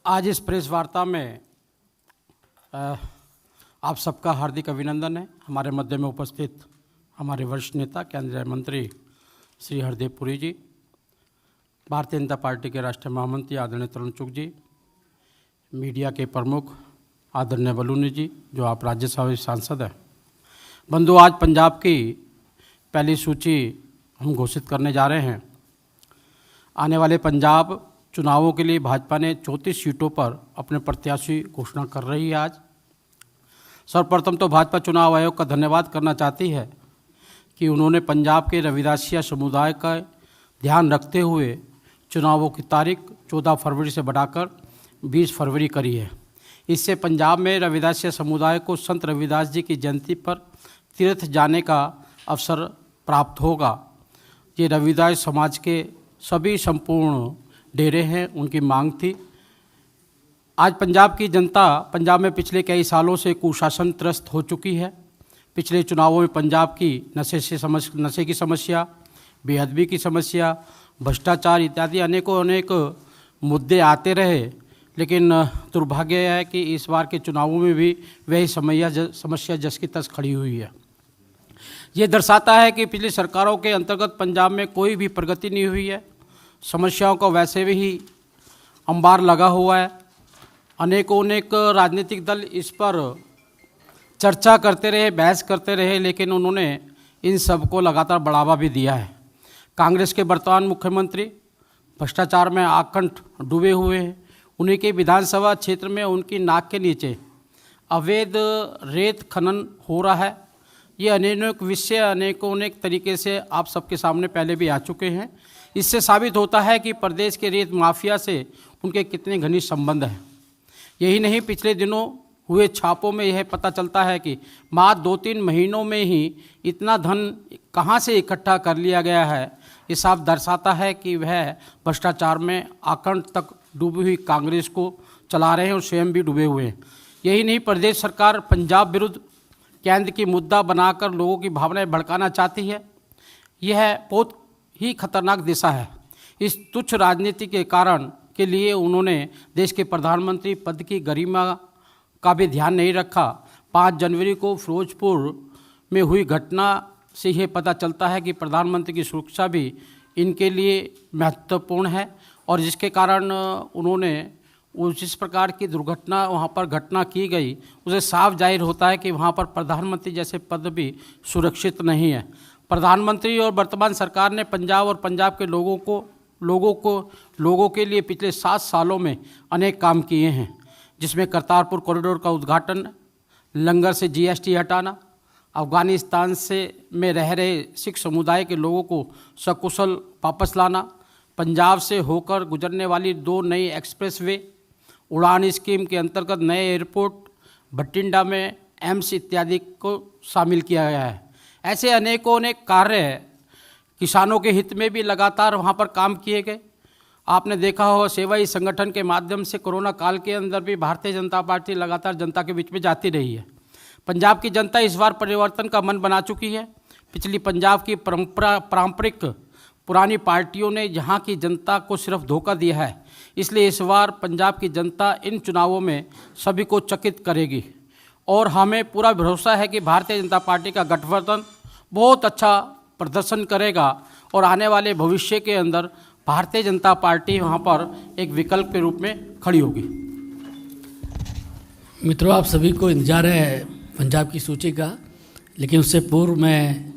आज इस प्रेस वार्ता में आप सबका हार्दिक अभिनंदन है। हमारे मध्य में उपस्थित हमारे वरिष्ठ नेता केंद्रीय मंत्री श्री हरदीप पुरी जी, भारतीय जनता पार्टी के राष्ट्रीय महामंत्री आदरणीय तरुण चुग जी, मीडिया के प्रमुख आदरणीय बलूनी जी जो आप राज्यसभा सांसद हैं। बंधु, आज पंजाब की पहली सूची हम घोषित करने जा रहे हैं। आने वाले पंजाब चुनावों के लिए भाजपा ने 34 सीटों पर अपने प्रत्याशी घोषणा कर रही है। आज सर्वप्रथम तो भाजपा चुनाव आयोग का धन्यवाद करना चाहती है कि उन्होंने पंजाब के रविदासिया समुदाय का ध्यान रखते हुए चुनावों की तारीख 14 फरवरी से बढ़ाकर 20 फरवरी करी है। इससे पंजाब में रविदासिया समुदाय को संत रविदास जी की जयंती पर तीर्थ जाने का अवसर प्राप्त होगा। ये रविदास समाज के सभी संपूर्ण डेरे हैं, उनकी मांग थी। आज पंजाब की जनता पंजाब में पिछले कई सालों से कुशासन त्रस्त हो चुकी है। पिछले चुनावों में पंजाब की नशे की समस्या, बेअदबी की समस्या, भ्रष्टाचार इत्यादि अनेक मुद्दे आते रहे, लेकिन दुर्भाग्य है कि इस बार के चुनावों में भी वही समस्या जस की तस खड़ी हुई है। ये दर्शाता है कि पिछली सरकारों के अंतर्गत पंजाब में कोई भी प्रगति नहीं हुई है। समस्याओं का वैसे भी अंबार लगा हुआ है। अनेक राजनीतिक दल इस पर चर्चा करते रहे, बहस करते रहे, लेकिन उन्होंने इन सब को लगातार बढ़ावा भी दिया है। कांग्रेस के वर्तमान मुख्यमंत्री भ्रष्टाचार में आकंठ डूबे हुए हैं। उन्हीं के विधानसभा क्षेत्र में उनकी नाक के नीचे अवैध रेत खनन हो रहा है। ये अनेक विषय अनेक तरीके से आप सबके सामने पहले भी आ चुके हैं। इससे साबित होता है कि प्रदेश के रेत माफिया से उनके कितने घनिष्ठ संबंध हैं। यही नहीं, पिछले दिनों हुए छापों में यह पता चलता है कि मात्र 2-3 महीनों में ही इतना धन कहां से इकट्ठा कर लिया गया है। ये साफ दर्शाता है कि वह भ्रष्टाचार में आकंठ तक डूबी हुई कांग्रेस को चला रहे हैं और स्वयं भी डूबे हुए हैं। यही नहीं, प्रदेश सरकार पंजाब विरुद्ध केंद्र की मुद्दा बनाकर लोगों की भावनाएं भड़काना चाहती है। यह बहुत ही खतरनाक दिशा है। इस तुच्छ राजनीति के कारण के लिए उन्होंने देश के प्रधानमंत्री पद की गरिमा का भी ध्यान नहीं रखा। 5 जनवरी को फिरोजपुर में हुई घटना से यह पता चलता है कि प्रधानमंत्री की सुरक्षा भी इनके लिए महत्वपूर्ण है, और जिसके कारण उन्होंने जिस प्रकार की दुर्घटना वहाँ पर घटना की गई, उसे साफ जाहिर होता है कि वहाँ पर प्रधानमंत्री जैसे पद भी सुरक्षित नहीं है। प्रधानमंत्री और वर्तमान सरकार ने पंजाब और पंजाब के लोगों के लिए पिछले 7 सालों में अनेक काम किए हैं, जिसमें करतारपुर कॉरिडोर का उद्घाटन, लंगर से GST हटाना, अफगानिस्तान में रह रहे सिख समुदाय के लोगों को सकुशल वापस लाना, पंजाब से होकर गुजरने वाली 2 नई एक्सप्रेसवे, उड़ान स्कीम के अंतर्गत नए एयरपोर्ट, भटिंडा में एम्स इत्यादि को शामिल किया गया है। ऐसे अनेक कार्य किसानों के हित में भी लगातार वहाँ पर काम किए गए। आपने देखा हो, सेवाई संगठन के माध्यम से कोरोना काल के अंदर भी भारतीय जनता पार्टी लगातार जनता के बीच में जाती रही है। पंजाब की जनता इस बार परिवर्तन का मन बना चुकी है। पिछली पंजाब की पारंपरिक पुरानी पार्टियों ने यहाँ की जनता को सिर्फ धोखा दिया है, इसलिए इस बार पंजाब की जनता इन चुनावों में सभी को चकित करेगी, और हमें पूरा भरोसा है कि भारतीय जनता पार्टी का गठबंधन बहुत अच्छा प्रदर्शन करेगा और आने वाले भविष्य के अंदर भारतीय जनता पार्टी वहाँ पर एक विकल्प के रूप में खड़ी होगी। मित्रों, आप सभी को इंतजार है पंजाब की सूची का, लेकिन उससे पूर्व मैं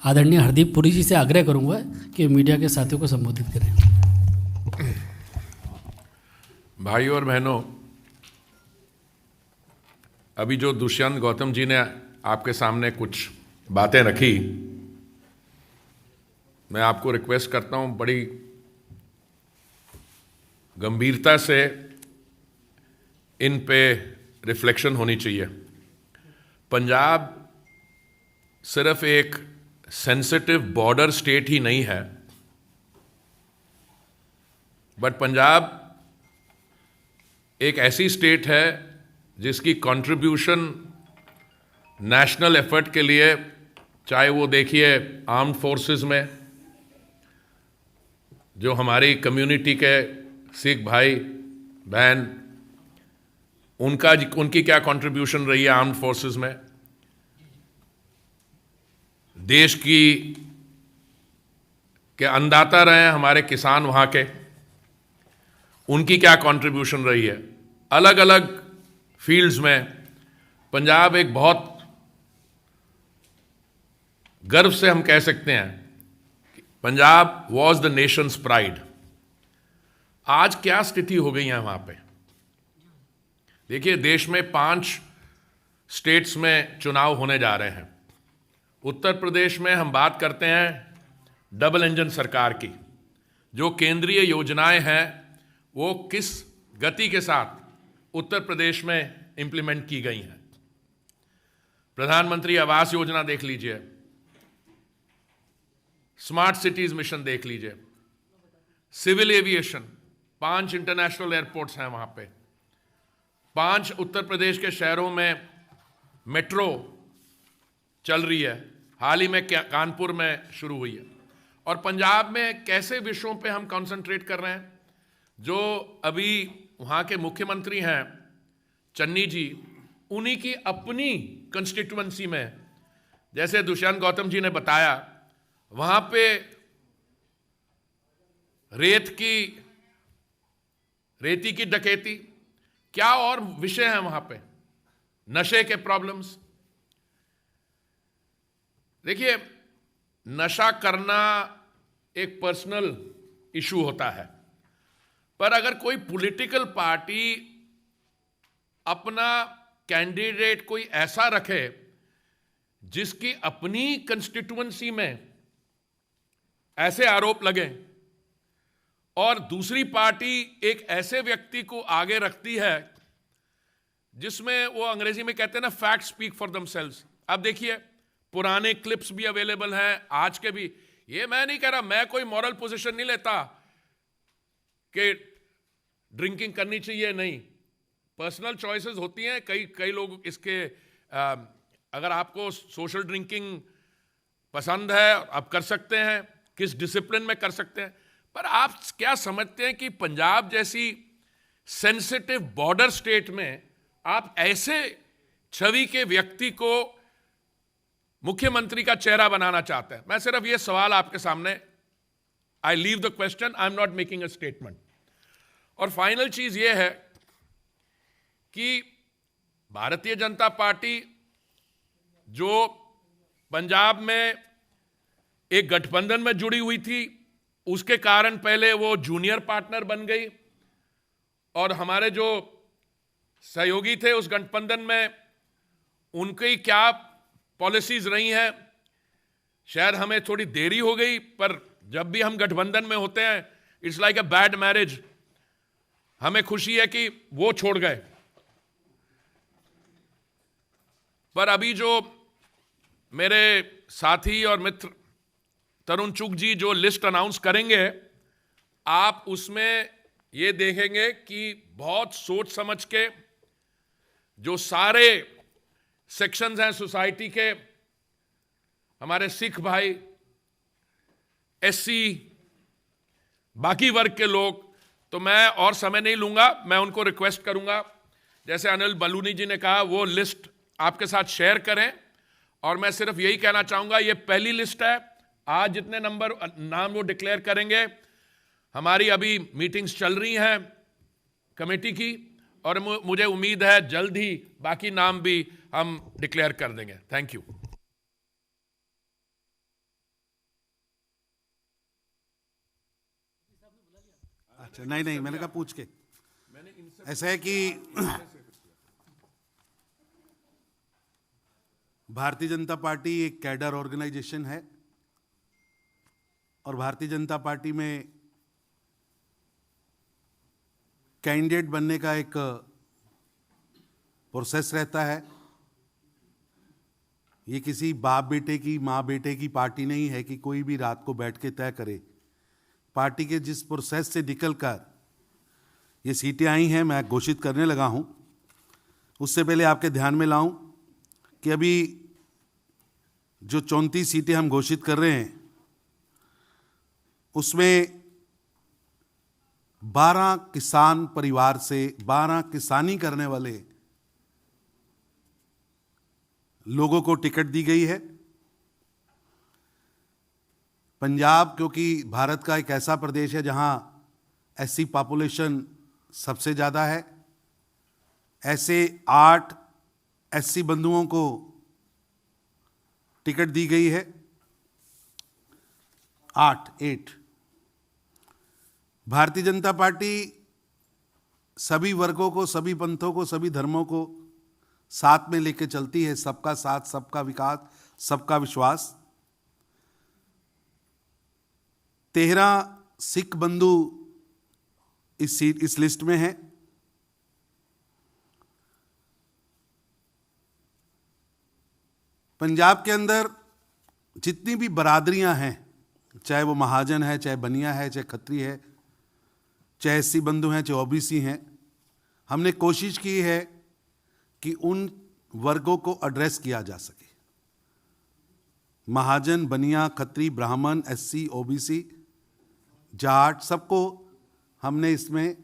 आदरणीय हरदीप पुरी जी से आग्रह करूंगा कि मीडिया के साथियों को संबोधित करें। भाइयों और बहनों, अभी जो दुष्यंत गौतम जी ने आपके सामने कुछ बातें रखी, मैं आपको रिक्वेस्ट करता हूं बड़ी गंभीरता से इन पे रिफ्लेक्शन होनी चाहिए। पंजाब सिर्फ एक सेंसिटिव बॉर्डर स्टेट ही नहीं है, बट पंजाब एक ऐसी स्टेट है जिसकी कंट्रीब्यूशन नेशनल एफर्ट के लिए, चाहे वो देखिए आर्म्ड फोर्सेस में जो हमारी कम्युनिटी के सिख भाई बहन उनकी क्या कंट्रीब्यूशन रही है आर्म्ड फोर्सेस में, देश के अन्नदाता रहे हैं हमारे किसान वहां के, उनकी क्या कंट्रीब्यूशन रही है। अलग अलग फील्ड्स में पंजाब एक बहुत गर्व से हम कह सकते हैं कि Punjab was the Nations pride. आज क्या स्थिति हो गई है वहां पे? देखिए, देश में 5 स्टेट्स में चुनाव होने जा रहे हैं। उत्तर प्रदेश में हम बात करते हैं डबल इंजन सरकार की। जो केंद्रीय योजनाएं हैं वो किस गति के साथ उत्तर प्रदेश में इंप्लीमेंट की गई हैं। प्रधानमंत्री आवास योजना देख लीजिए, स्मार्ट सिटीज मिशन देख लीजिए, सिविल एविएशन, 5 इंटरनेशनल एयरपोर्ट्स हैं वहां पे, 5 उत्तर प्रदेश के शहरों में मेट्रो चल रही है, हाल ही में कानपुर में शुरू हुई है। और पंजाब में कैसे विषयों पे हम कंसंट्रेट कर रहे हैं? जो अभी वहाँ के मुख्यमंत्री हैं चन्नी जी, उन्हीं की अपनी कंस्टिट्यूएंसी में, जैसे दुष्यंत गौतम जी ने बताया, वहाँ पे रेती की डकैती, क्या और विषय हैं वहाँ पे, नशे के प्रॉब्लम्स। देखिए, नशा करना एक पर्सनल इशू होता है, पर अगर कोई पॉलिटिकल पार्टी अपना कैंडिडेट कोई ऐसा रखे जिसकी अपनी कंस्टिट्यूएंसी में ऐसे आरोप लगे और दूसरी पार्टी एक ऐसे व्यक्ति को आगे रखती है जिसमें वो अंग्रेजी में कहते हैं ना, फैक्ट स्पीक फॉर देमसेल्व्स। अब देखिए, पुराने क्लिप्स भी अवेलेबल हैं, आज के भी। ये मैं नहीं कह रहा, मैं कोई मॉरल पोजीशन नहीं लेता कि ड्रिंकिंग करनी चाहिए, नहीं। पर्सनल चॉइसेस होती हैं। कई लोग इसके अगर आपको सोशल ड्रिंकिंग पसंद है आप कर सकते हैं, किस डिसिप्लिन में कर सकते हैं। पर आप क्या समझते हैं कि पंजाब जैसी सेंसिटिव बॉर्डर स्टेट में आप ऐसे छवि के व्यक्ति को मुख्यमंत्री का चेहरा बनाना चाहते हैं? मैं सिर्फ ये सवाल आपके सामने, I leave the question, I am not making a statement. और फाइनल चीज ये है कि भारतीय जनता पार्टी जो पंजाब में एक गठबंधन में जुड़ी हुई थी, उसके कारण पहले वो जूनियर पार्टनर बन गई, और हमारे जो सहयोगी थे उस गठबंधन में, उनकी क्या पॉलिसीज रही हैं, शायद हमें थोड़ी देरी हो गई, पर जब भी हम गठबंधन में होते हैं it's like a bad marriage. हमें खुशी है कि वो छोड़ गए, पर अभी जो मेरे साथी और मित्र तरुण चुग जी जो लिस्ट अनाउंस करेंगे, आप उसमें ये देखेंगे कि बहुत सोच समझ के जो सारे सेक्शंस हैं सोसाइटी के, हमारे सिख भाई, एससी, बाकी वर्ग के लोग, तो मैं और समय नहीं लूंगा, मैं उनको रिक्वेस्ट करूंगा, जैसे अनिल बलूनी जी ने कहा, वो लिस्ट आपके साथ शेयर करें। और मैं सिर्फ यही कहना चाहूंगा, ये पहली लिस्ट है, आज जितने नाम वो डिक्लेयर करेंगे, हमारी अभी मीटिंग्स चल रही हैं कमेटी की, और मुझे उम्मीद है जल्द ही बाकी नाम भी हम डिक्लेयर कर देंगे। Thank you. अच्छा, नहीं, मैंने कहा पूछ के। ऐसा है कि भारतीय जनता पार्टी एक कैडर ऑर्गेनाइजेशन है, और भारतीय जनता पार्टी में कैंडिडेट बनने का एक प्रोसेस रहता है। ये किसी बाप बेटे की, माँ बेटे की पार्टी नहीं है कि कोई भी रात को बैठ के तय करे। पार्टी के जिस प्रोसेस से निकलकर ये सीटें आई हैं, मैं घोषित करने लगा हूं, उससे पहले आपके ध्यान में लाऊं कि अभी जो 34 सीटें हम घोषित कर रहे हैं, उसमें 12 किसान परिवार से, 12 किसानी करने वाले लोगों को टिकट दी गई है। पंजाब क्योंकि भारत का एक ऐसा प्रदेश है जहां एससी पॉपुलेशन सबसे ज़्यादा है, ऐसे 8 एससी बंधुओं को टिकट दी गई है। 8 भारतीय जनता पार्टी सभी वर्गों को, सभी पंथों को, सभी धर्मों को साथ में लेके चलती है। सबका साथ, सबका विकास, सबका विश्वास। 13 सिख बंधु इस लिस्ट में हैं। पंजाब के अंदर जितनी भी बरादरियां हैं, चाहे वो महाजन है, चाहे बनिया है, चाहे खत्री है, चाहे एससी बंधु हैं, चाहे ओबीसी हैं, हमने कोशिश की है कि उन वर्गों को एड्रेस किया जा सके। महाजन, बनिया, खत्री, ब्राह्मण, एससी, ओबीसी, जाट, सबको हमने इसमें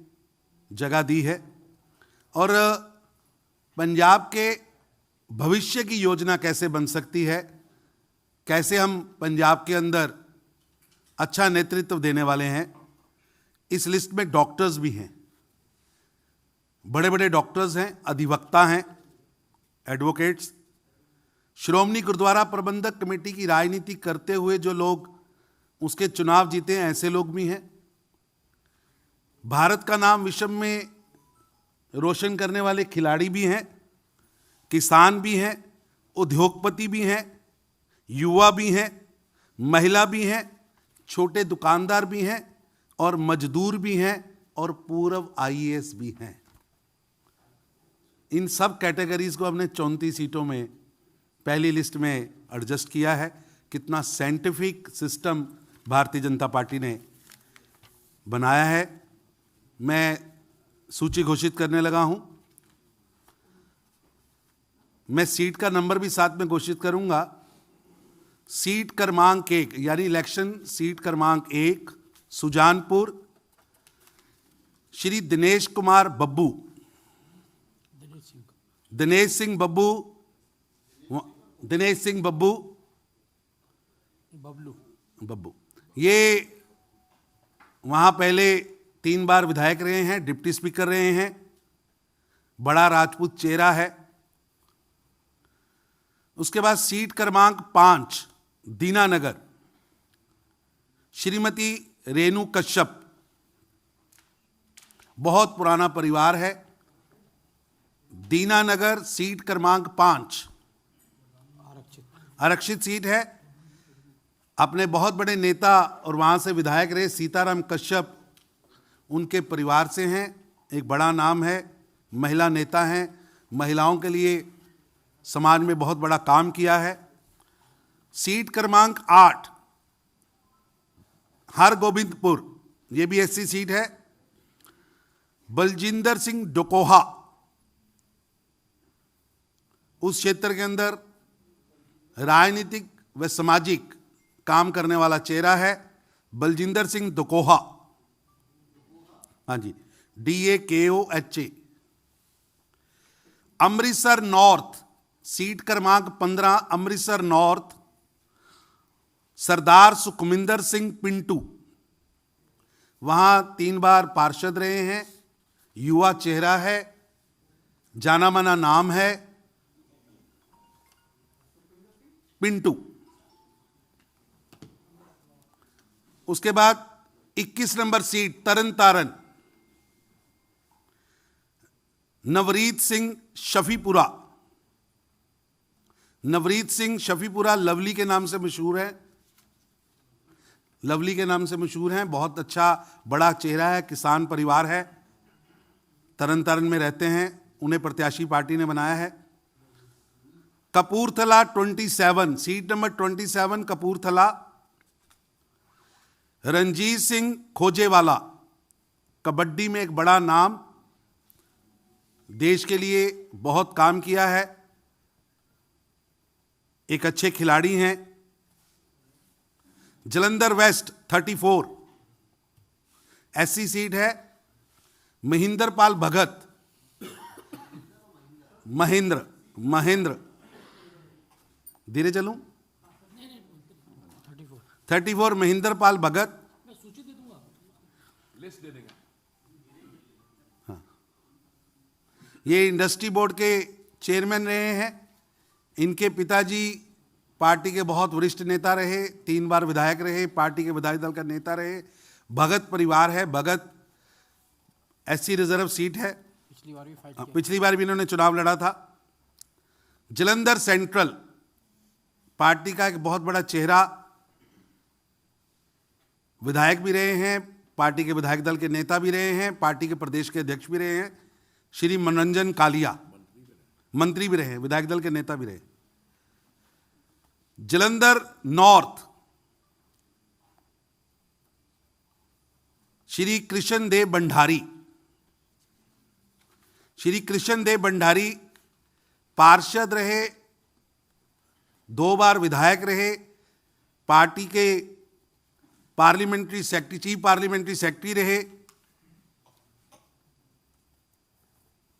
जगह दी है। और पंजाब के भविष्य की योजना कैसे बन सकती है, कैसे हम पंजाब के अंदर अच्छा नेतृत्व देने वाले हैं, इस लिस्ट में डॉक्टर्स भी हैं, बड़े बड़े डॉक्टर्स हैं, अधिवक्ता हैं, एडवोकेट्स। श्रोमणी गुरुद्वारा प्रबंधक कमेटी की राजनीति करते हुए जो लोग उसके चुनाव जीते हैं, ऐसे लोग भी हैं। भारत का नाम विश्व में रोशन करने वाले खिलाड़ी भी हैं, किसान भी हैं, उद्योगपति भी हैं, युवा भी हैं, महिला भी हैं, छोटे दुकानदार भी हैं और मजदूर भी हैं और पूर्व आईएएस भी हैं। इन सब कैटेगरीज को हमने 34 सीटों में पहली लिस्ट में एडजस्ट किया है। कितना scientific system Bharatiya Janata party ने बनाया है। मैं सूची घोषित करने लगा हूं। मैं सीट का नंबर भी साथ में घोषित करूंगा। सीट क्रमांक 1 यानी इलेक्शन सीट क्रमांक 1 सुजानपुर, श्री दिनेश कुमार बब्बू, दिनेश सिंह बब्बू ये वहां पहले 3 बार विधायक रहे हैं, डिप्टी स्पीकर रहे हैं, बड़ा राजपूत चेहरा है। उसके बाद सीट क्रमांक 5 दीनानगर, श्रीमती रेणु कश्यप, बहुत पुराना परिवार है। दीनानगर सीट क्रमांक 5 आरक्षित सीट है। अपने बहुत बड़े नेता और वहां से विधायक रहे सीताराम कश्यप उनके परिवार से हैं, एक बड़ा नाम है, महिला नेता हैं, महिलाओं के लिए समाज में बहुत बड़ा काम किया है। सीट क्रमांक 8 हरगोबिंदपुर, ये भी एससी सीट है। बलजिंदर सिंह डोकोहा, उस क्षेत्र के अंदर राजनीतिक व सामाजिक काम करने वाला चेहरा है बलजिंदर सिंह डोकोहा, हाँ जी, DAKOHA। अमृतसर नॉर्थ सीट क्रमांक 15 अमृतसर नॉर्थ, सरदार सुखमिंदर सिंह पिंटू, वहां 3 बार पार्षद रहे हैं, युवा चेहरा है, जाना माना नाम है पिंटू। उसके बाद 21 नंबर सीट तरन तारन, नवरीत सिंह शफीपुरा। नवरीत सिंह शफीपुरा लवली के नाम से मशहूर है, लवली के नाम से मशहूर हैं, बहुत अच्छा बड़ा चेहरा है, किसान परिवार है, तरन तारन में रहते हैं, उन्हें प्रत्याशी पार्टी ने बनाया है। कपूरथला 27 सीट नंबर 27 कपूरथला, रंजीत सिंह खोजेवाला, कबड्डी में एक बड़ा नाम, देश के लिए बहुत काम किया है, एक अच्छे खिलाड़ी हैं। जलंधर वेस्ट 34 एससी सीट है, महेंद्र पाल भगत, महेंद्र धीरे चलूं? 34 महेंद्र पाल भगत। हाँ, ये इंडस्ट्री बोर्ड के चेयरमैन रहे हैं। इनके पिताजी पार्टी के बहुत वरिष्ठ नेता रहे, 3 बार विधायक रहे, पार्टी के विधायक दल का नेता रहे। भगत परिवार है। भगत एससी रिजर्व सीट है। पिछली बार भी इन्होंने चुनाव लड़ा था। जलंधर सेंट्रल पार्टी का एक बहुत बड़ा चेहरा, विधायक भी रहे हैं, पार्टी के विधायक दल के नेता भी रहे हैं, पार्टी के प्रदेश के अध्यक्ष भी रहे हैं। श्री मनोरंजन कालिया मंत्री भी रहे, विधायक दल के नेता भी रहे। जलंधर नॉर्थ श्री कृष्ण देव भंडारी। श्री कृष्ण देव भंडारी पार्षद रहे, 2 बार विधायक रहे, पार्टी के parliamentary secretary, chief parliamentary secretary रहे।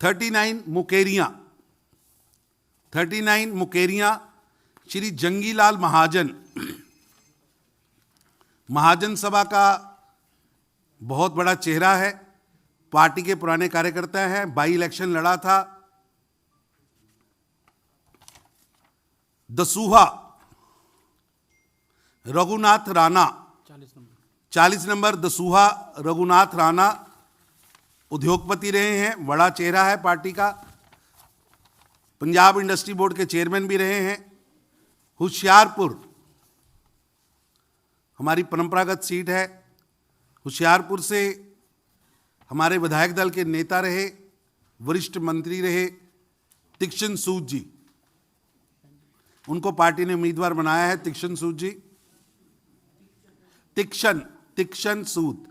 39 मुकेरियां श्री जंगीलाल महाजन, महाजन सभा का बहुत बड़ा चेहरा है, पार्टी के पुराने कार्यकर्ता हैं, बाई इलेक्शन लड़ा था। दसूहा रघुनाथ राणा, 40 नंबर दसूहा रघुनाथ राणा उद्योगपति रहे हैं, बड़ा चेहरा है पार्टी का। पंजाब इंडस्ट्री बोर्ड के चेयरमैन भी रहे हैं। होशियारपुर हमारी परंपरागत सीट है। होशियारपुर से हमारे विधायक दल के नेता रहे, वरिष्ठ मंत्री रहे तीक्ष्ण सूद जी। उनको पार्टी ने उम्मीदवार बनाया है, तीक्ष्ण सूद जी। तीक्ष्ण सूद।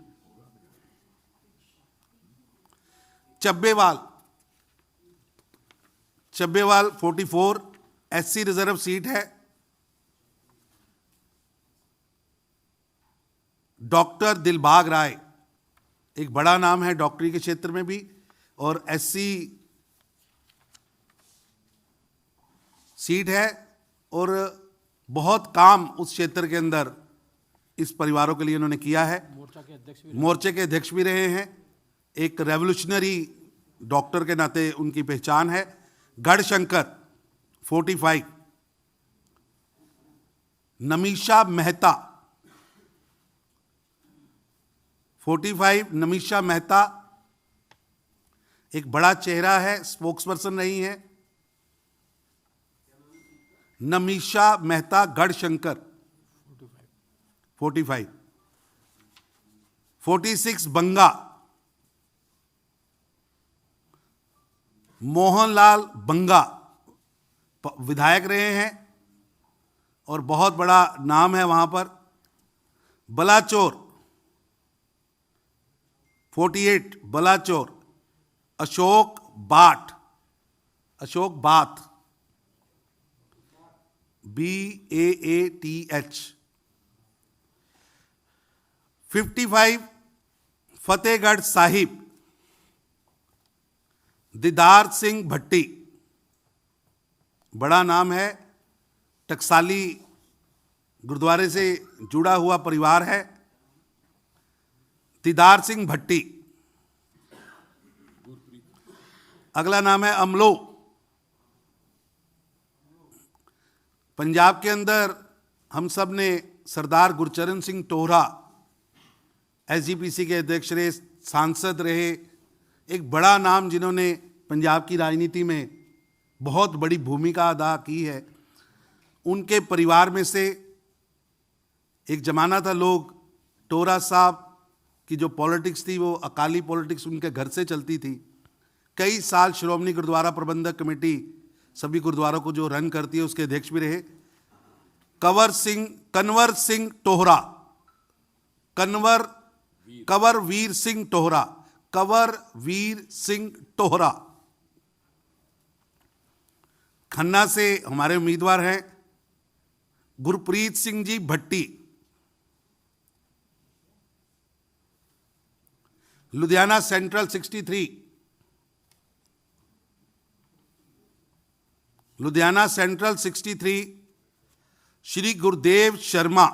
चब्बेवाल 44 एससी रिजर्व सीट है। डॉक्टर दिलबाग राय, एक बड़ा नाम है डॉक्टरी के क्षेत्र में भी, और एससी सीट है, और बहुत काम उस क्षेत्र के अंदर इस परिवारों के लिए उन्होंने किया है। मोर्चे के अध्यक्ष भी रहे हैं। एक रेवोल्यूशनरी डॉक्टर के नाते उनकी पहचान है। गढ़शंकर 45 नमीशा मेहता 45 नमीशा मेहता एक बड़ा चेहरा है, स्पोक्सपर्सन रही हैं नमीशा मेहता। गढ़शंकर 45। 46 बंगा मोहनलाल बंगा विधायक रहे हैं और बहुत बड़ा नाम है वहां पर। Balachaur 48 Balachaur Ashok bath BAATH। 55 फतेहगढ़ साहिब दीदार सिंह भट्टी, बड़ा नाम है, टकसाली गुरुद्वारे से जुड़ा हुआ परिवार है। दीदार सिंह भट्टी। अगला नाम है अमलो। पंजाब के अंदर हम सब ने सरदार गुरचरण सिंह टोहरा SGPC के अध्यक्ष रहे, सांसद रहे, एक बड़ा नाम जिन्होंने पंजाब की राजनीति में बहुत बड़ी भूमिका अदा की है। उनके परिवार में से एक जमाना था, लोग टोहरा साहब की जो पॉलिटिक्स थी वो अकाली पॉलिटिक्स उनके घर से चलती थी। कई साल श्रोमणी गुरुद्वारा प्रबंधक कमेटी सभी गुरुद्वारों को जो रन करती है उसके अध्यक्ष भी रहे। कंवर सिंह टोहरा, कंवरवीर सिंह टोहरा। खन्ना से हमारे उम्मीदवार हैं गुरप्रीत सिंह जी भट्टी। Ludhiana central 63 Ludhiana central 63 Shri Gurudev Sharma.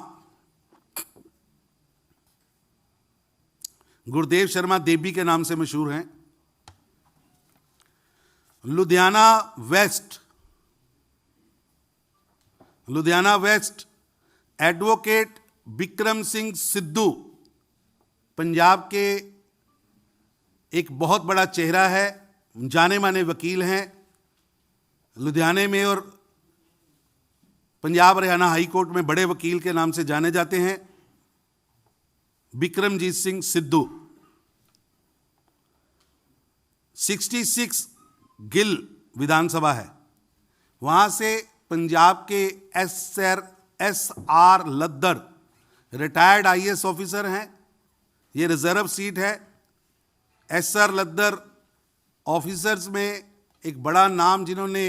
गुरुदेव शर्मा देवी के नाम से मशहूर हैं। Ludhiana west, Ludhiana west advocate Vikram Singh Sidhu Punjab के एक बहुत बड़ा चेहरा है, जाने माने वकील हैं। लुधियाने में और पंजाब हरियाणा हाई कोर्ट में बड़े वकील के नाम से जाने जाते हैं, विक्रमजीत सिंह सिद्धू। 66 गिल विधानसभा है, वहां से पंजाब के SR लद्दर रिटायर्ड IAS ऑफिसर हैं। ये रिजर्व सीट है। SR लद्दर ऑफिसर्स में एक बड़ा नाम, जिन्होंने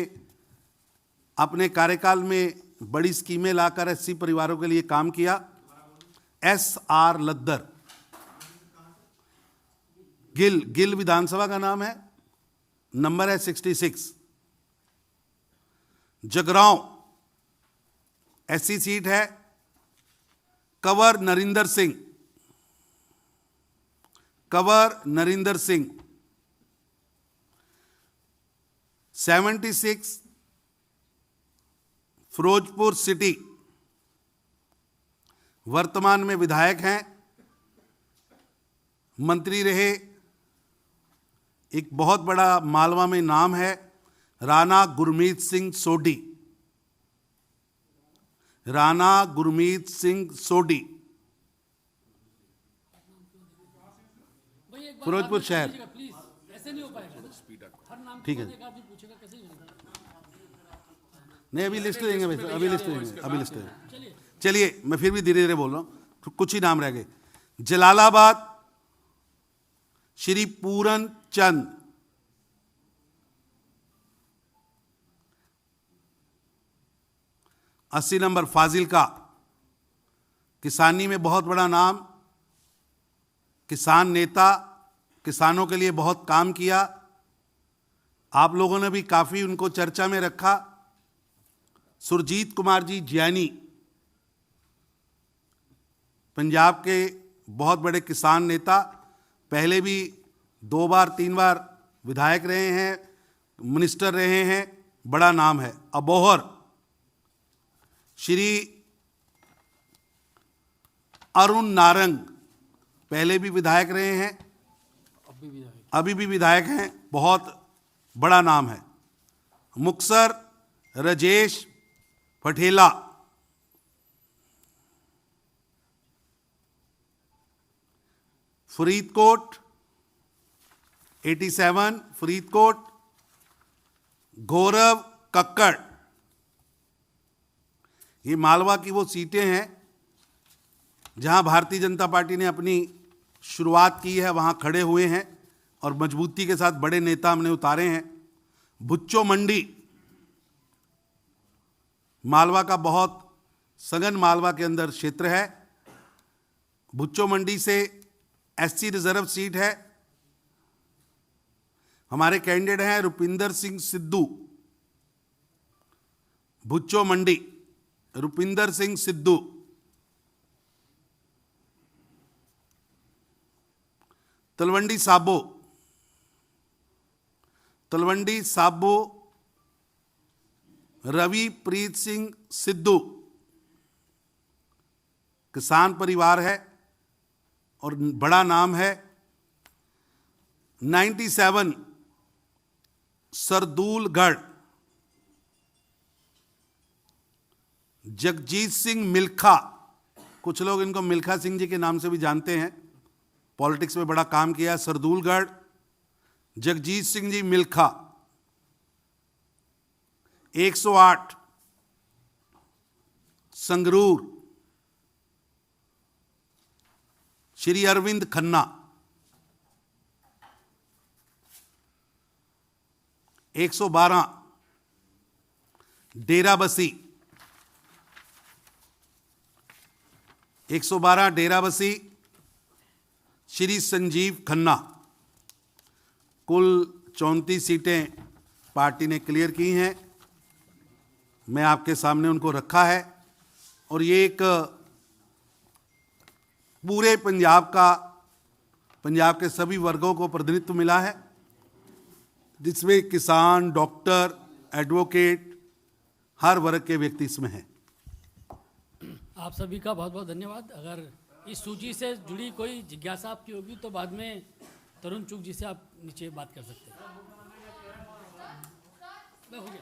अपने कार्यकाल में बड़ी स्कीमें लाकर SC परिवारों के लिए काम किया, SR लद्दर। गिल विधानसभा का नाम है, नंबर है 66। जगरांव SC सीट है, कंवर नरिंदर सिंह। कंवर नरिंदर सिंह 76 फिरोजपुर सिटी, वर्तमान में विधायक हैं, मंत्री रहे। एक बहुत बड़ा मालवा में नाम है, राणा गुरमीत सिंह सोढी। राणा गुरमीत सिंह सोढी, फिरोजपुर शहर। प्लीज, ऐसे नहीं हो पाएगा। ठीक है, नहीं अभी लिस्ट देंगे, अभी लिस्ट देंगे, अभी लिस्ट देंगे। चलिए, मैं फिर भी धीरे धीरे बोल रहा हूं, कुछ ही नाम रह गए। जलालाबाद श्री पूरन चंद। अस्सी नंबर फाजिलका, किसानी में बहुत बड़ा नाम, किसान नेता, किसानों के लिए बहुत काम किया। आप लोगों ने भी काफी उनको चर्चा में रखा। सुरजीत कुमार जी ज्ञानी, पंजाब के बहुत बड़े किसान नेता, पहले भी 2 बार 3 बार विधायक रहे हैं, मिनिस्टर रहे हैं, बड़ा नाम है। अबोहर श्री अरुण नारंग, पहले भी विधायक रहे हैं, अभी भी विधायक हैं, बहुत बड़ा नाम है। मुक्तसर राजेश पटेला, फरीदकोट 87 फरीदकोट गौरव कक्कड़। ये मालवा की वो सीटें हैं जहां भारतीय जनता पार्टी ने अपनी शुरुआत की है, वहां खड़े हुए हैं और मजबूती के साथ बड़े नेता हमने उतारे हैं। भुच्चो मंडी मालवा का बहुत सघन मालवा के अंदर क्षेत्र है। भुच्चो मंडी से SC रिजर्व सीट है। हमारे कैंडिडेट हैं रुपिंदर सिंह सिद्धू। भुच्चो मंडी रुपिंदर सिंह सिद्धू। तलवंडी साबो, तलवंडी साबो रवि प्रीत सिंह सिद्धू, किसान परिवार है और बड़ा नाम है। 97 सरदूलगढ़ जगजीत सिंह मिल्खा, कुछ लोग इनको मिल्खा सिंह जी के नाम से भी जानते हैं, पॉलिटिक्स में बड़ा काम किया। सरदूलगढ़ जगजीत सिंह जी मिल्खा। 108 संगरूर श्री अरविंद खन्ना। 112 डेराबसी। 112 डेराबसी श्री संजीव खन्ना। कुल 34 सीटें पार्टी ने क्लियर की हैं। मैं आपके सामने उनको रखा है। और ये एक पूरे पंजाब के सभी वर्गों को प्रतिनिधित्व मिला है, जिसमें किसान, डॉक्टर, एडवोकेट, हर वर्ग के व्यक्ति इसमें हैं। आप सभी का बहुत बहुत धन्यवाद। अगर इस सूची से जुड़ी कोई जिज्ञासा आपकी होगी तो बाद में तरुण चुग जी से आप नीचे बात कर सकते हैं। हो गया।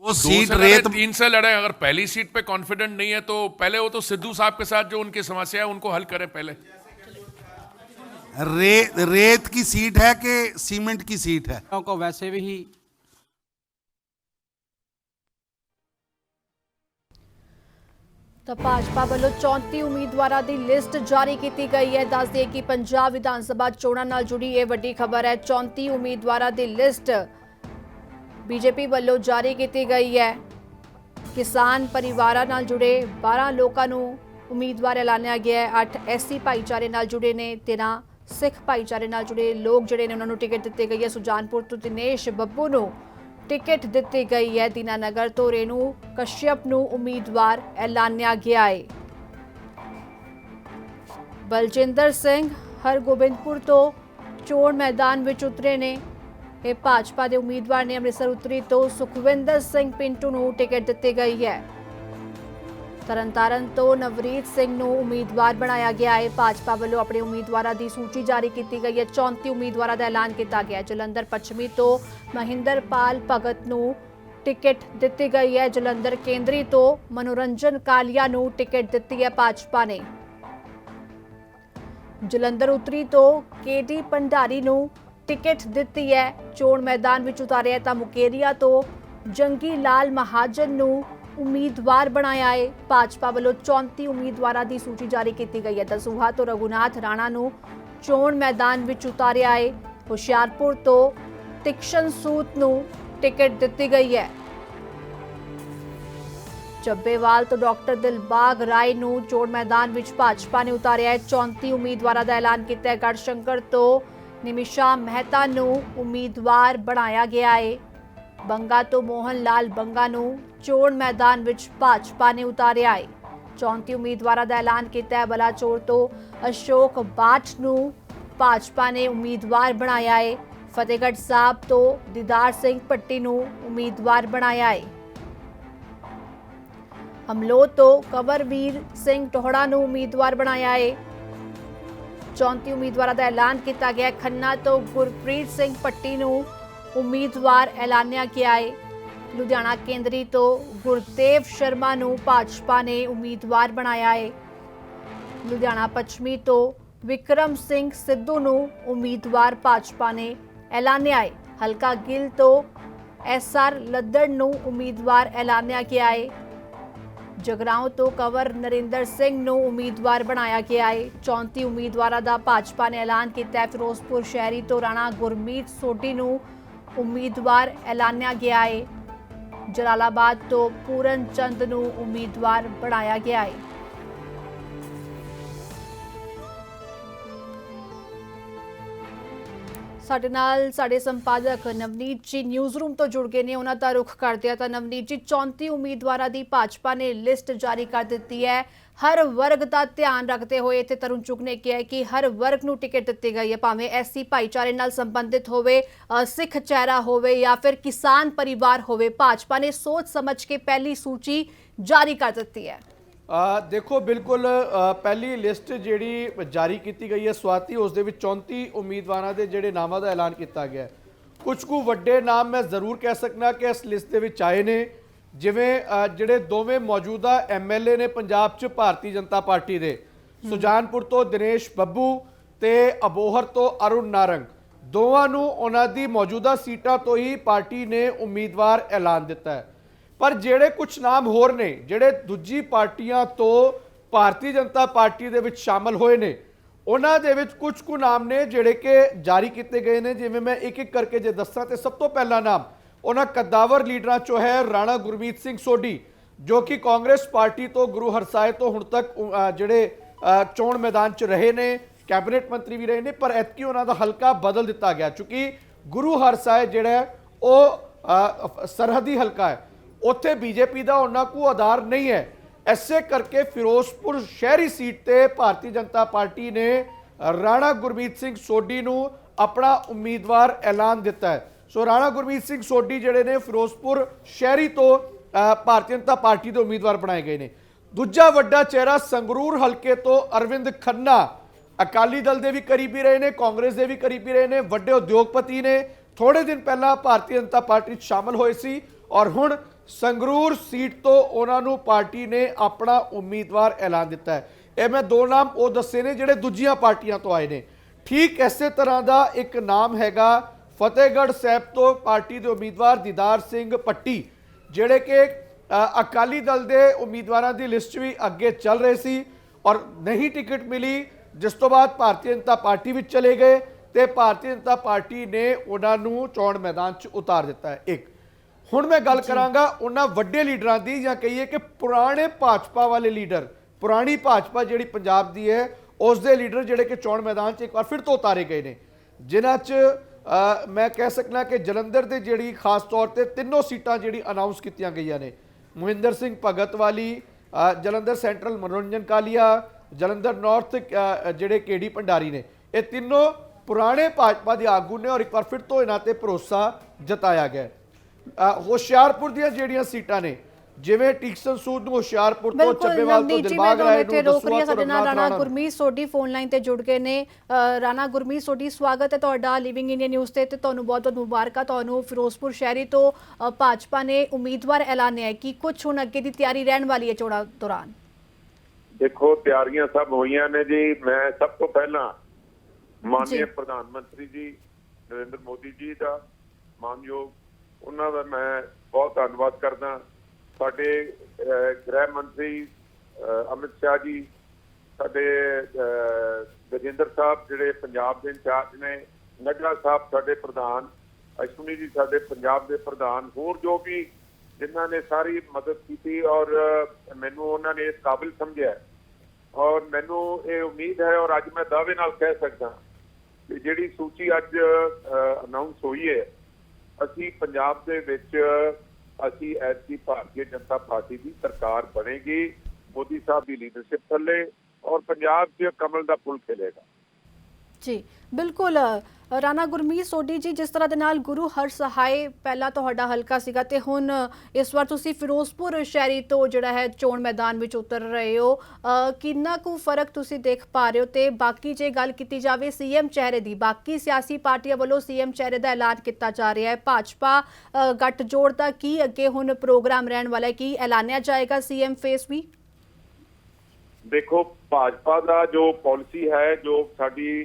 वो 2 सीट से लड़े, रेत 3 से लड़े, अगर पहली सीट पे कॉन्फिडेंट नहीं है तो पहले वो तो सिद्धू साहब के साथ जो उनकी समस्या है उनको हल करें पहले। रेत की सीट है कि सीमेंट की सीट है? को वैसे भी ਤਾਂ ਭਾਜਪਾ ਵੱਲੋਂ 34 ਉਮੀਦਵਾਰਾਂ ਦੀ ਲਿਸਟ ਜਾਰੀ ਕੀਤੀ ਗਈ ਹੈ। ਦੱਸ ਦਈਏ ਕਿ ਪੰਜਾਬ ਵਿਧਾਨ ਸਭਾ ਚੋਣਾਂ ਨਾਲ ਜੁੜੀ ਇਹ ਵੱਡੀ ਖਬਰ ਹੈ। 34 ਉਮੀਦਵਾਰਾਂ ਦੀ ਲਿਸਟ ਬੀਜੇਪੀ ਵੱਲੋਂ ਜਾਰੀ ਕੀਤੀ ਗਈ ਹੈ। ਕਿਸਾਨ ਪਰਿਵਾਰਾਂ ਨਾਲ ਜੁੜੇ 12 ਲੋਕਾਂ ਨੂੰ ਉਮੀਦਵਾਰ ਐਲਾਨਿਆ ਗਿਆ ਹੈ। 8 ਐਸਸੀ ਭਾਈਚਾਰੇ ਨਾਲ ਜੁੜੇ ਨੇ, 13 ਸਿੱਖ ਭਾਈਚਾਰੇ ਨਾਲ ਜੁੜੇ ਲੋਕ ਜਿਹੜੇ ਨੇ ਉਹਨਾਂ ਨੂੰ ਟਿਕਟ ਦਿੱਤੀ ਗਈ ਹੈ। ਸੁਜਾਨਪੁਰ ਤੋਂ ਦਿਨੇਸ਼ ਬੱਬੂ ਨੂੰ टिकट दी गई है। दीनानगर तो रेणु कश्यप ਨੂੰ उम्मीदवार ऐलानिया गया है। बलजिंदर सिंह हरगोबिंदपुर तो चोण मैदान में उतरे ने। ये भाजपा के उम्मीदवार ने। अमृतसर उत्तरी तो सुखविंदर सिंह पिंटू ਨੂੰ टिकट दी गई है। तरनतारन तो नवरीत सिंह ਨੂੰ उम्मीदवार बनाया गया है। भाजपा ਵੱਲੋਂ अपने उम्मीदवारों की सूची जारी की गई है। 34 उम्मीदवारों का ऐलान किया गया है। जलंधर पश्चिमी तो महिंदरपाल भगत ਨੂੰ टिकट दी गई है। जलंधर केंद्री तो मनोरंजन कालिया ਨੂੰ टिकट दी है भाजपा ने। जलंधर उत्तरी तो केडी भंडारी ਨੂੰ टिकट दी है। चोण मैदान में उतारिया तो मुकेरिया तो जंगी लाल महाजन ਨੂੰ उम्मीदवार बनाया है। भाजपा ਵੱਲੋਂ 34 उम्मीदवारों की सूची जारी की गई है। दसूहा तो रघुनाथ राणा ਨੂੰ चोण मैदान में उतारिया है। हुशियारपुर तो तिक्शन सूत ਨੂੰ टिकट दी गई है। ਚੱਬੇਵਾਲ तो डॉक्टर दिलबाग राय ਨੂੰ चोण मैदान में भाजपा ने उतारिया है। 34 उम्मीदवारों का ऐलान किया है। गढ़शंकर तो निमिषा मेहता ਨੂੰ उम्मीदवार बनाया गया है। बंगा तो मोहन लाल बंगा ਨੂੰ चोण मैदान में भाजपा ने उतारिया है। 34 उम्मीदवारों का ऐलान किया है। बलाचौर तो अशोक बाठ ਨੂੰ भाजपा ने उम्मीदवार बनाया है। फतेहगढ़ साहब तो दीदार सिंह भट्टी ਨੂੰ उम्मीदवार बनाया है। हमलो तो कंवरवीर सिंह टोहड़ा ਨੂੰ उम्मीदवार बनाया है। 34 उम्मीदवारों का ऐलान किया गया। खन्ना तो गुरप्रीत सिंह भट्टी ਨੂੰ उम्मीदवार ऐलानिया गया है। लुधियाना केंद्री तो गुरदेव शर्मा ਨੂੰ भाजपा ने उम्मीदवार बनाया है। लुधियाना पश्चिमी तो विक्रम सिंह सिद्धू ਨੂੰ उम्मीदवार भाजपा ने ऐलानिया है। हल्का गिल तो SR लद्दड़ ਨੂੰ उम्मीदवार ऐलानिया गया है। जगराओं तो कंवर नरिंदर सिंह ਨੂੰ उम्मीदवार बनाया गया है। 34 उम्मीदवारों का भाजपा ने ऐलान किया है। फिरोजपुर शहरी तो राणा गुरमीत सोढी ਨੂੰ उम्मीदवार ऐलानिया गया है। जलालाबाद तो पूरन चंद ਨੂੰ उम्मीदवार बनाया गया है। ਸਾਡੇ ਨਾਲ ਸਾਡੇ ਸੰਪਾਦਕ ਨਵਨੀਤ ਜੀ ਨਿਊਜ਼ ਰੂਮ ਤੋਂ ਜੁੜ ਗਏ ਨੇ। ਉਹਨਾਂ ਦਾ ਰੁਖ ਕਰਦੇ ਆ ਤਾਂ ਨਵਨੀਤ ਜੀ 34 ਉਮੀਦਵਾਰਾਂ ਦੀ ਭਾਜਪਾ ਨੇ ਲਿਸਟ ਜਾਰੀ ਕਰ ਦਿੱਤੀ ਹੈ। ਹਰ ਵਰਗ ਦਾ ਧਿਆਨ ਰੱਖਦੇ ਹੋਏ ਇੱਥੇ ਤਰੁਣ ਚੁਗ ਨੇ ਕਿਹਾ ਕਿ ਹਰ ਵਰਗ ਨੂੰ ਟਿਕਟ ਦਿੱਤੀ ਗਈ ਹੈ, ਭਾਵੇਂ ਐਸਸੀ ਭਾਈਚਾਰੇ ਨਾਲ ਸੰਬੰਧਿਤ ਹੋਵੇ, ਸਿੱਖ ਚਿਹਰਾ ਹੋਵੇ ਜਾਂ ਫਿਰ ਕਿਸਾਨ ਪਰਿਵਾਰ ਹੋਵੇ। ਭਾਜਪਾ ਨੇ ਸੋਚ ਸਮਝ ਕੇ ਪਹਿਲੀ ਸੂਚੀ ਜਾਰੀ ਕਰ ਦਿੱਤੀ ਹੈ। देखो बिल्कुल पहली लिस्ट जी जारी की गई है स्वाति, उस 34 उम्मीदवारों के जोड़े नामों का ऐलान किया गया। कुछ कुछ वड्डे नाम मैं जरूर कह सकना कि इस लिस्ट के आए ने, जिमें जोड़े दोवें मौजूदा MLA ने पंजाब च भारतीय जनता पार्टी के, सुजानपुर तो दिनेश बब्बू ते अबोहर तो अरुण नारंग, दोवां नूं उन्हां दी मौजूदा सीटां तो ही पार्टी ने उम्मीदवार ऐलान दिता है। पर जेड़े कुछ नाम होर ने जेड़े दूजी पार्टियां तो भारतीय जनता पार्टी दे विच शामिल होए ने, उन्हां दे विच कुछ कु नाम ने जेड़े कि जारी किए गए ने। जिवें मैं एक एक करके जे दस्सां ते सब तो पहला नाम उन्हां कद्दावर लीडरां चों है राणा गुरमीत सिंह सोढी, जो कि कांग्रेस पार्टी तो गुरु हरसाए तो हुण तक जेड़े चोण मैदान च रहे ने। ਕੈਬਨਿਟ ਮੰਤਰੀ ਵੀ ਰਹੇ ਨੇ, ਪਰ ਐਤਕੀ ਉਹਨਾਂ ਦਾ ਹਲਕਾ ਬਦਲ ਦਿੱਤਾ ਗਿਆ ਕਿਉਂਕਿ ਗੁਰੂ ਹਰਸਾਏ ਜਿਹੜਾ ਹੈ ਉਹ ਸਰਹੱਦੀ ਹਲਕਾ ਹੈ, ਉੱਥੇ ਬੀਜੇਪੀ ਦਾ ਉਹਨਾਂ ਕੋ ਆਧਾਰ ਨਹੀਂ ਹੈ। ਐਸੇ ਕਰਕੇ ਫਿਰੋਜ਼ਪੁਰ ਸ਼ਹਿਰੀ ਸੀਟ ਤੇ ਭਾਰਤੀ ਜਨਤਾ ਪਾਰਟੀ ਨੇ ਰਾਣਾ ਗੁਰਮੀਤ ਸਿੰਘ ਸੋਢੀ ਨੂੰ ਆਪਣਾ ਉਮੀਦਵਾਰ ਐਲਾਨ ਦਿੱਤਾ ਹੈ। ਸੋ ਰਾਣਾ ਗੁਰਮੀਤ ਸਿੰਘ ਸੋਢੀ ਜਿਹੜੇ ਨੇ ਫਿਰੋਜ਼ਪੁਰ ਸ਼ਹਿਰੀ ਤੋਂ ਭਾਰਤੀ ਜਨਤਾ ਪਾਰਟੀ ਦੇ ਉਮੀਦਵਾਰ ਬਣਾਏ ਗਏ ਨੇ। ਦੂਜਾ ਵੱਡਾ ਚਿਹਰਾ ਸੰਗਰੂਰ ਹਲਕੇ ਤੋਂ ਅਰਵਿੰਦ ਖੰਨਾ, ਅਕਾਲੀ ਦਲ ਦੇ ਵੀ ਕਰੀਬੀ ਰਹੇ ਨੇ, ਕਾਂਗਰਸ ਦੇ ਵੀ ਕਰੀਬੀ ਰਹੇ ਨੇ, ਵੱਡੇ ਉਦਯੋਗਪਤੀ ਨੇ, ਥੋੜੇ ਦਿਨ ਪਹਿਲਾਂ ਭਾਰਤੀ ਜਨਤਾ ਪਾਰਟੀ 'ਚ ਸ਼ਾਮਲ ਹੋਏ ਸੀ ਔਰ ਹੁਣ ਸੰਗਰੂਰ ਸੀਟ ਤੋਂ ਉਹਨਾਂ ਨੂੰ ਪਾਰਟੀ ਨੇ ਆਪਣਾ ਉਮੀਦਵਾਰ ਐਲਾਨ ਦਿੱਤਾ ਹੈ। ਇਹ ਮੈਂ ਦੋ ਨਾਮ ਉਹ ਦੱਸੇ ਨੇ ਜਿਹੜੇ ਦੂਜੀਆਂ ਪਾਰਟੀਆਂ ਤੋਂ ਆਏ ਨੇ। ਠੀਕ ਇਸੇ ਤਰ੍ਹਾਂ ਦਾ ਇੱਕ ਨਾਮ ਹੈਗਾ ਫਤਿਹਗੜ੍ਹ ਸਾਹਿਬ ਤੋਂ ਪਾਰਟੀ ਦੇ ਉਮੀਦਵਾਰ ਦੀਦਾਰ ਸਿੰਘ ਪੱਟੀ, ਜਿਹੜੇ ਕਿ ਅਕਾਲੀ ਦਲ ਦੇ ਉਮੀਦਵਾਰਾਂ ਦੀ ਲਿਸਟ ਵੀ ਅੱਗੇ ਚੱਲ ਰਹੇ ਸੀ ਔਰ ਨਹੀਂ ਟਿਕਟ ਮਿਲੀ, ਜਿਸ ਤੋਂ ਬਾਅਦ ਭਾਰਤੀ ਜਨਤਾ ਪਾਰਟੀ ਵਿੱਚ ਚਲੇ ਗਏ ਤੇ ਭਾਰਤੀ ਜਨਤਾ ਪਾਰਟੀ ਨੇ ਉਹਨਾਂ ਨੂੰ ਚੋਣ ਮੈਦਾਨ 'ਚ ਉਤਾਰ ਦਿੱਤਾ ਹੈ। ਇੱਕ ਹੁਣ ਮੈਂ ਗੱਲ ਕਰਾਂਗਾ ਉਹਨਾਂ ਵੱਡੇ ਲੀਡਰਾਂ ਦੀ, ਜਾਂ ਕਹੀਏ ਕਿ ਪੁਰਾਣੇ ਭਾਜਪਾ ਵਾਲੇ ਲੀਡਰ, ਪੁਰਾਣੀ ਭਾਜਪਾ ਜਿਹੜੀ ਪੰਜਾਬ ਦੀ ਹੈ ਉਸ ਦੇ ਲੀਡਰ ਜਿਹੜੇ ਕਿ ਚੋਣ ਮੈਦਾਨ 'ਚ ਇੱਕ ਵਾਰ ਫਿਰ ਤੋਂ ਉਤਾਰੇ ਗਏ ਨੇ, ਜਿਨ੍ਹਾਂ 'ਚ ਮੈਂ ਕਹਿ ਸਕਦਾ ਕਿ ਜਲੰਧਰ ਦੇ ਜਿਹੜੀ ਖਾਸ ਤੌਰ ਤੇ ਤਿੰਨੋਂ ਸੀਟਾਂ ਜਿਹੜੀ ਅਨਾਉਂਸ ਕੀਤੀਆਂ ਗਈਆਂ ਨੇ, ਮੋਹਿੰਦਰ ਸਿੰਘ ਭਗਤ ਵਾਲੀ, ਜਲੰਧਰ ਸੈਂਟਰਲ ਮਨੋਰੰਜਨ ਕਾਲੀਆ, ਜਲੰਧਰ ਨਾਰਥ ਜਿਹੜੇ ਕੇਡੀ ਭੰਡਾਰੀ ਨੇ, ਇਹ ਤਿੰਨੋਂ ਪੁਰਾਣੇ ਭਾਜਪਾ ਦੇ ਆਗੂ ਨੇ ਔਰ ਇੱਕ ਵਾਰ ਫਿਰ ਤੋਂ ਇਹਨਾਂ ਤੇ ਭਰੋਸਾ ਜਤਾਇਆ ਗਿਆ। ਹੁਸ਼ਿਆਰਪੁਰ ਦੀਆਂ ਜਿਹੜੀਆਂ ਸੀਟਾਂ ਨੇ, ਜਿਵੇਂ ਟਿਕਸਨ ਸੂਦ ਨੂੰ ਹੁਸ਼ਿਆਰਪੁਰ ਤੋਂ, ਚੱਬੇਵਾਲ ਤੋਂ ਦਿਲਬਾਗ ਰਾਏ ਨੂੰ, ਦਸੂਆ ਤੋਂ ਰਘੁਨਾਥ ਰਾਣਾ। ਰਾਣਾ ਗੁਰਮੀਤ ਸੋਢੀ ਫੋਨ ਲਾਈਨ ਤੇ ਜੁੜ ਗਏ ਨੇ। ਰਾਣਾ ਗੁਰਮੀਤ ਸੋਢੀ, ਸਵਾਗਤ ਹੈ ਤੁਹਾਡਾ ਲਿਵਿੰਗ ਇੰਡੀਆ ਨਿਊਜ਼ ਤੇ ਤੁਹਾਨੂੰ ਬਹੁਤ ਬਹੁਤ ਮੁਬਾਰਕਾਂ। ਤੁਹਾਨੂੰ ਫਿਰੋਜ਼ਪੁਰ ਸ਼ਹਿਰੀ ਤੋਂ ਭਾਜਪਾ ਨੇ ਉਮੀਦਵਾਰ ਐਲਾਨਿਆ ਹੈ ਕਿ ਕੁਝ ਹੁਣ ਅੱਗੇ ਦੀ ਤਿਆਰੀ ਰਹਿਣ ਵਾਲੀ ਹੈ ਚੋਣਾਂ ਦੌਰਾਨ? ਦੇਖੋ, ਤਿਆਰੀਆਂ ਸਭ ਹੋਈਆਂ ਨੇ ਜੀ। ਮੈਂ ਸਭ ਤੋਂ ਪਹਿਲਾਂ ਮਾਨਯੋਗ ਪ੍ਰਧਾਨ ਮੰਤਰੀ ਜੀ ਨਰਿੰਦਰ ਮੋਦੀ ਜੀ ਦਾ, ਮਾਨਯੋਗ ਉਹਨਾਂ ਦਾ ਮੈਂ ਬਹੁਤ ਧੰਨਵਾਦ ਕਰਦਾ। ਸਾਡੇ ਗ੍ਰਹਿ ਮੰਤਰੀ ਅਮਿਤ ਸ਼ਾਹ ਜੀ, ਸਾਡੇ ਗਜਿੰਦਰ ਸਾਹਿਬ ਜਿਹੜੇ ਪੰਜਾਬ ਦੇ ਇੰਚਾਰਜ ਨੇ, ਨੱਡਾ ਸਾਹਿਬ ਸਾਡੇ ਪ੍ਰਧਾਨ, ਅਸ਼ਵਨੀ ਜੀ ਸਾਡੇ ਪੰਜਾਬ ਦੇ ਪ੍ਰਧਾਨ, ਹੋਰ ਜੋ ਵੀ ਜਿਨ੍ਹਾਂ ਨੇ ਸਾਰੀ ਮਦਦ ਕੀਤੀ ਔਰ ਮੈਨੂੰ ਉਹਨਾਂ ਨੇ ਇਸ ਕਾਬਿਲ ਸਮਝਿਆ ਔਰ ਮੈਨੂੰ ਇਹ ਉਮੀਦ ਹੈ ਔਰ ਅੱਜ ਮੈਂ ਦਾਅਵੇ ਨਾਲ ਕਹਿ ਸਕਦਾ ਕਿ ਜਿਹੜੀ ਸੂਚੀ ਅੱਜ ਅਨਾਉਂਸ ਹੋਈ ਹੈ, ਅਸੀਂ ਪੰਜਾਬ ਦੇ ਵਿੱਚ ਅਸੀਂ ਐਸੀ ਭਾਰਤੀ ਜਨਤਾ ਪਾਰਟੀ ਦੀ ਸਰਕਾਰ ਬਣੇਗੀ, ਮੋਦੀ ਸਾਹਿਬ ਦੀ ਲੀਡਰਸ਼ਿਪ ਥੱਲੇ, ਔਰ ਪੰਜਾਬ 'ਚ ਕਮਲ ਦਾ ਫੁੱਲ ਖਿਲੇਗਾ। ਜੀ ਬਿਲਕੁਲ। ਰਾਣਾ ਗੁਰਮੀਤ ਸੋਢੀ ਜੀ, ਜਿਸ ਤਰ੍ਹਾਂ ਦੇ ਨਾਲ ਗੁਰੂ ਹਰਸਹਾਏ ਪਹਿਲਾਂ ਤੁਹਾਡਾ ਹਲਕਾ ਸੀਗਾ ਤੇ ਹੁਣ ਇਸ ਵਾਰ ਤੁਸੀਂ ਫਿਰੋਜ਼ਪੁਰ ਸ਼ਹਿਰੀ ਤੋਂ ਜਿਹੜਾ ਹੈ ਚੋਣ ਮੈਦਾਨ ਵਿੱਚ ਉਤਰ ਰਹੇ ਹੋ, ਕਿੰਨਾ ਕੁ ਫਰਕ ਤੁਸੀਂ ਦੇਖ ਪਾ ਰਹੇ ਹੋ? ਤੇ ਬਾਕੀ ਜੇ ਗੱਲ ਕੀਤੀ ਜਾਵੇ ਸੀਐਮ ਚਿਹਰੇ ਦੀ, ਬਾਕੀ ਸਿਆਸੀ ਪਾਰਟੀਆਂ ਵੱਲੋਂ ਸੀਐਮ ਚਿਹਰੇ ਦਾ ਐਲਾਨ ਕੀਤਾ ਜਾ ਰਿਹਾ ਹੈ, ਭਾਜਪਾ ਗੱਠਜੋੜ ਦਾ ਕੀ ਅੱਗੇ ਹੁਣ ਪ੍ਰੋਗਰਾਮ ਰਹਿਣ ਵਾਲਾ ਹੈ? ਕੀ ਐਲਾਨਿਆ ਜਾਏਗਾ ਸੀਐਮ ਫੇਸ ਵੀ? ਦੇਖੋ, ਭਾਜਪਾ ਦਾ ਜੋ ਪਾਲਿਸੀ ਹੈ, ਜੋ ਸਾਡੀ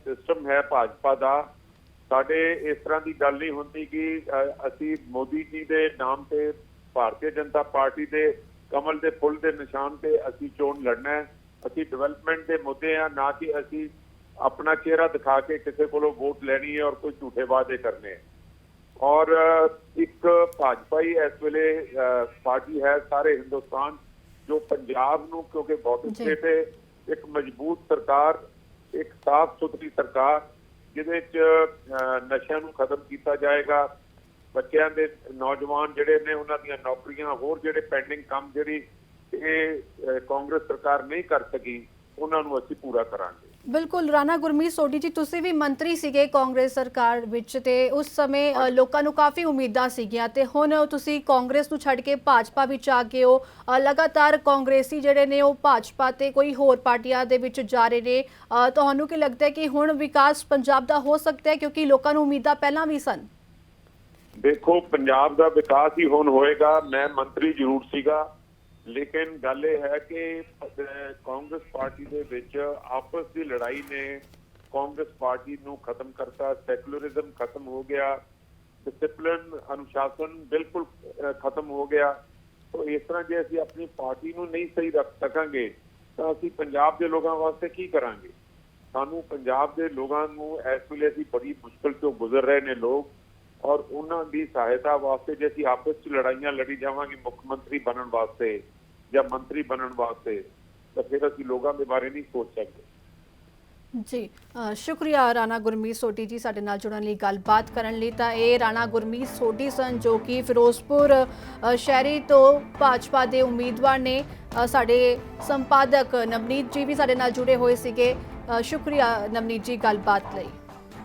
ਸਿਸਟਮ ਹੈ ਭਾਜਪਾ ਦਾ, ਸਾਡੇ ਇਸ ਤਰ੍ਹਾਂ ਦੀ ਗੱਲ ਨਹੀਂ ਹੁੰਦੀ ਕਿ ਅਸੀਂ ਮੋਦੀ ਜੀ ਦੇ ਨਾਮ ਤੇ, ਭਾਰਤੀ ਜਨਤਾ ਪਾਰਟੀ ਦੇ ਕਮਲ ਦੇ ਫੁੱਲ ਦੇ ਨਿਸ਼ਾਨ ਤੇ ਅਸੀਂ ਚੋਣ ਲੜਨਾ ਹੈ। ਅਸੀਂ ਡਿਵੈਲਪਮੈਂਟ ਦੇ ਮੁੱਦੇ ਆ, ਨਾ ਕਿ ਅਸੀਂ ਆਪਣਾ ਚਿਹਰਾ ਦਿਖਾ ਕੇ ਕਿਸੇ ਕੋਲੋਂ ਵੋਟ ਲੈਣੀ ਹੈ ਔਰ ਕੋਈ ਝੂਠੇ ਵਾਅਦੇ ਕਰਨੇ। ਔਰ ਇੱਕ ਭਾਜਪਾ ਹੀ ਇਸ ਵੇਲੇ ਪਾਰਟੀ ਹੈ ਸਾਰੇ ਹਿੰਦੁਸਤਾਨ ਜੋ ਪੰਜਾਬ ਨੂੰ, ਕਿਉਂਕਿ ਬਹੁਤ ਸਟੇਟ ਹੈ, ਇੱਕ ਮਜ਼ਬੂਤ ਸਰਕਾਰ, ਇੱਕ ਸਾਫ਼ ਸੁਥਰੀ ਸਰਕਾਰ ਜਿਹਦੇ 'ਚ ਨਸ਼ਿਆਂ ਨੂੰ ਖਤਮ ਕੀਤਾ ਜਾਏਗਾ, ਬੱਚਿਆਂ ਦੇ, ਨੌਜਵਾਨ ਜਿਹੜੇ ਨੇ ਉਹਨਾਂ ਦੀਆਂ ਨੌਕਰੀਆਂ, ਹੋਰ ਜਿਹੜੇ ਪੈਂਡਿੰਗ ਕੰਮ ਜਿਹੜੀ ਇਹ ਕਾਂਗਰਸ ਸਰਕਾਰ ਨਹੀਂ ਕਰ ਸਕੀ, ਉਹਨਾਂ ਨੂੰ ਅਸੀਂ ਪੂਰਾ ਕਰਾਂਗੇ। ਬਿਲਕੁਲ। ਰਾਣਾ ਗੁਰਮੀਤ ਸੋਢੀ ਜੀ, ਤੁਸੀਂ ਵੀ ਮੰਤਰੀ ਸੀਗੇ ਕਾਂਗਰਸ ਸਰਕਾਰ ਵਿੱਚ ਤੇ ਉਸ ਸਮੇਂ ਲੋਕਾਂ ਨੂੰ ਕਾਫੀ ਉਮੀਦਾਂ ਸੀਗੀਆਂ ਤੇ ਹੁਣ ਤੁਸੀਂ ਕਾਂਗਰਸ ਨੂੰ ਛੱਡ ਕੇ ਭਾਜਪਾ ਵਿੱਚ ਆ ਗਏ ਹੋ। ਲਗਾਤਾਰ ਕਾਂਗਰਸੀ ਜਿਹੜੇ ਨੇ ਉਹ ਭਾਜਪਾ ਤੇ ਕੋਈ ਹੋਰ ਪਾਰਟੀਆਂ ਦੇ ਵਿੱਚ ਜਾ ਰਹੇ ਨੇ। ਤੁਹਾਨੂੰ ਕੀ ਲੱਗਦਾ ਹੈ ਕਿ ਹੁਣ ਵਿਕਾਸ ਪੰਜਾਬ ਦਾ ਹੋ ਸਕਦਾ ਹੈ, ਕਿਉਂਕਿ ਲੋਕਾਂ ਨੂੰ ਉਮੀਦਾਂ ਪਹਿਲਾਂ ਵੀ ਸਨ? ਦੇਖੋ, ਪੰਜਾਬ ਦਾ ਵਿਕਾਸ ਹੀ ਹੁਣ ਹੋਏਗਾ। ਮੈਂ ਮੰਤਰੀ ਜ਼ਰੂਰ ਸੀਗਾ, ਲੇਕਿਨ ਗੱਲ ਇਹ ਹੈ ਕਿ ਕਾਂਗਰਸ ਪਾਰਟੀ ਦੇ ਵਿੱਚ ਆਪਸ ਦੀ ਲੜਾਈ ਨੇ ਕਾਂਗਰਸ ਪਾਰਟੀ ਨੂੰ ਖਤਮ ਕਰਤਾ। ਸੈਕੂਲਰਿਜ਼ਮ ਖਤਮ ਹੋ ਗਿਆ, ਡਿਸਿਪਲਿਨ, ਅਨੁਸ਼ਾਸਨ ਬਿਲਕੁਲ ਖਤਮ ਹੋ ਗਿਆ। ਤਾਂ ਇਸ ਤਰ੍ਹਾਂ ਜੇ ਅਸੀਂ ਆਪਣੀ ਪਾਰਟੀ ਨੂੰ ਨਹੀਂ ਸਹੀ ਰੱਖ ਸਕਾਂਗੇ ਤਾਂ ਅਸੀਂ ਪੰਜਾਬ ਦੇ ਲੋਕਾਂ ਵਾਸਤੇ ਕੀ ਕਰਾਂਗੇ? ਸਾਨੂੰ ਪੰਜਾਬ ਦੇ ਲੋਕਾਂ ਨੂੰ ਇਸ ਵੇਲੇ ਅਸੀਂ ਬੜੀ ਮੁਸ਼ਕਿਲ ਤੋਂ ਗੁਜ਼ਰ ਰਹੇ ਨੇ ਲੋਕ, ਔਰ ਉਹਨਾਂ ਦੀ ਸਹਾਇਤਾ ਵਾਸਤੇ ਜੇ ਅਸੀਂ ਆਪਸ 'ਚ ਲੜਾਈਆਂ ਲੜੀ ਜਾਵਾਂਗੇ ਮੁੱਖ ਮੰਤਰੀ ਬਣਨ ਵਾਸਤੇ ਜਾਂ ਮੰਤਰੀ ਬਣਨ ਵਾਸਤੇ, ਤਾਂ ਫਿਰ ਅਸੀਂ ਲੋਕਾਂ ਦੇ ਬਾਰੇ ਨਹੀਂ ਸੋਚ ਸਕਦੇ। ਜੀ ਸ਼ੁਕਰੀਆ ਰਾਣਾ ਗੁਰਮੀਤ ਸੋਢੀ ਜੀ ਸਾਡੇ ਨਾਲ ਜੁੜਨ ਲਈ, ਗੱਲਬਾਤ ਕਰਨ ਲਈ। ਤਾਂ ਇਹ ਰਾਣਾ ਗੁਰਮੀਤ ਸੋਢੀ ਸਨ ਜੋ ਕਿ ਫਿਰੋਜ਼ਪੁਰ ਸ਼ਹਿਰੀ ਤੋਂ ਭਾਜਪਾ ਦੇ ਉਮੀਦਵਾਰ ਨੇ। ਸਾਡੇ ਸੰਪਾਦਕ ਨਵਨੀਤ ਜੀ ਵੀ ਸਾਡੇ ਨਾਲ ਜੁੜੇ ਹੋਏ ਸੀਗੇ। ਸ਼ੁਕਰੀਆ ਨਵਨੀਤ ਜੀ ਗੱਲਬਾਤ ਲਈ।